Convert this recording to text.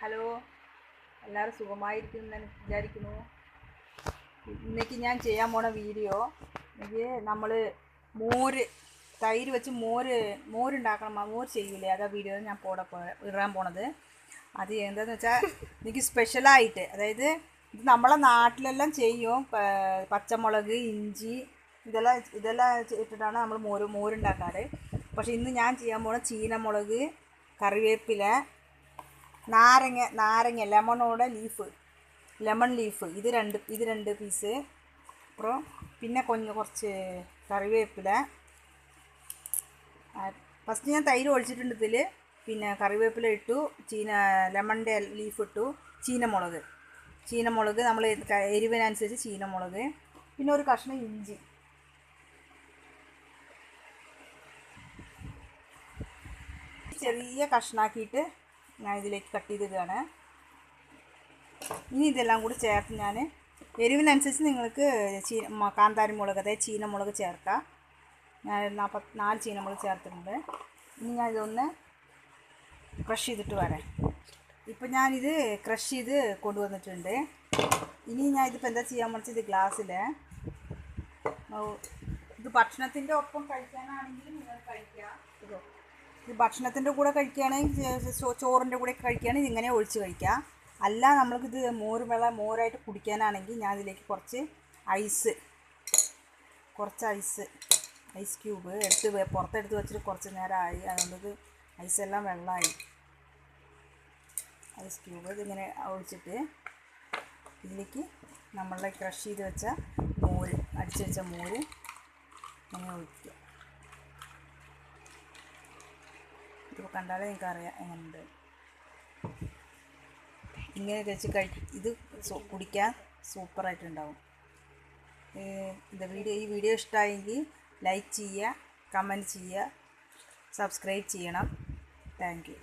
Hello, എല്ലാവരും സുഖമായിരിക്കുമെന്ന് വിചാരിക്കുന്നു. ഇന്നേക്ക് ഞാൻ ചെയ്യാൻ പോണ വീഡിയോ നമ്മൾ തൈര് വെച്ച് മോരുണ്ടാക്കണം. മോര് ചെയ്യൂലേ, അതാ വീഡിയോ ഞാൻ ഇടാൻ പോണത്. അത് എന്താണെന്ന് വെച്ചാൽ എനിക്ക് സ്പെഷ്യലായിട്ട്, അതായത് ഇത് നമ്മളെ നാട്ടിലെല്ലാം ചെയ്യും. പച്ചമുളക്, ഇഞ്ചി ഇതെല്ലാം ഇട്ടിട്ടാണ് നമ്മൾ മോരുണ്ടാക്കാറ്. പക്ഷെ ഇന്ന് ഞാൻ ചെയ്യാൻ പോണ ചീനമുളക്, കറിവേപ്പില, നാരങ്ങ ലെമൺ ലീഫ് ഇത് രണ്ട് പീസ്. അப்புறம் പിന്നെ കുറച്ച് കറിവേപ്പില. ഫസ്റ്റ് ഞാൻ തൈര് ഒഴിച്ചിട്ടുണ്ട് ഇതിൽ. പിന്നെ കറിവേപ്പില ഇട്ടു, ലെമണിൻ്റെ ലീഫ് ഇട്ടു, ചീനമുളക് നമ്മൾ എരിവിനനുസരിച്ച് ചീനമുളക്, പിന്നെ ഒരു കഷ്ണം ഇഞ്ചി, ചെറിയ കഷ്ണാക്കിയിട്ട് ഞാൻ ഇതിലേക്ക് കട്ട് ചെയ്തിടുകയാണ്. ഇനി ഇതെല്ലാം കൂടി ചേർത്ത് ഞാൻ എരിവിനനുസരിച്ച് നിങ്ങൾക്ക് കാന്താരി മുളക്, അതായത് ചീനമുളക് ചേർക്കാം. ഞാൻ 4 ചീനമുളക് ചേർത്തിട്ടുണ്ട്. ഇനി ഞാൻ ഇതൊന്ന് ക്രഷ് ചെയ്തിട്ട് വരാം. ഇപ്പം ഞാനിത് ക്രഷ് ചെയ്ത് കൊണ്ടുവന്നിട്ടുണ്ട്. ഇനി ഞാൻ ഇതിപ്പോൾ എന്താ ചെയ്യാൻ വെച്ചാൽ, ഇത് ഗ്ലാസ്സിൽ ഇത് ഭക്ഷണത്തിൻ്റെ ഒപ്പം കഴിക്കാനാണെങ്കിൽ നിങ്ങൾ കഴിക്കാം. ഇത് ഭക്ഷണത്തിൻ്റെ കൂടെ കഴിക്കുകയാണെങ്കിൽ, ചോറിൻ്റെ കൂടെ കഴിക്കുകയാണെങ്കിൽ ഇങ്ങനെ ഒഴിച്ച് കഴിക്കാം. അല്ല നമ്മൾക്കിത് മോരായിട്ട് കുടിക്കാനാണെങ്കിൽ ഞാൻ ഇതിലേക്ക് കുറച്ച് ഐസ് ക്യൂബ് പുറത്തെടുത്ത് വെച്ചിട്ട് കുറച്ച് നേരമായി. അതുകൊണ്ട് ഐസെല്ലാം വെള്ളമായി. ഐസ് ക്യൂബ് ഇതിങ്ങനെ ഒഴിച്ചിട്ട് ഇതിലേക്ക് നമ്മളെ ക്രഷ് ചെയ്ത് വെച്ച അടിച്ച് വെച്ച മോര് ഇങ്ങനെ ഒഴിക്കുക. ഇതിപ്പോൾ കണ്ടാലേ നിങ്ങൾക്ക് അറിയാം എങ്ങനെയുണ്ട്. ഇങ്ങനെ വെച്ച് ഇത് കുടിക്കാൻ സൂപ്പറായിട്ടുണ്ടാവും. ഈ വീഡിയോ ഇഷ്ടമായെങ്കിൽ ലൈക്ക് ചെയ്യുക, കമൻറ്റ് ചെയ്യുക, സബ്സ്ക്രൈബ് ചെയ്യണം. Thank you.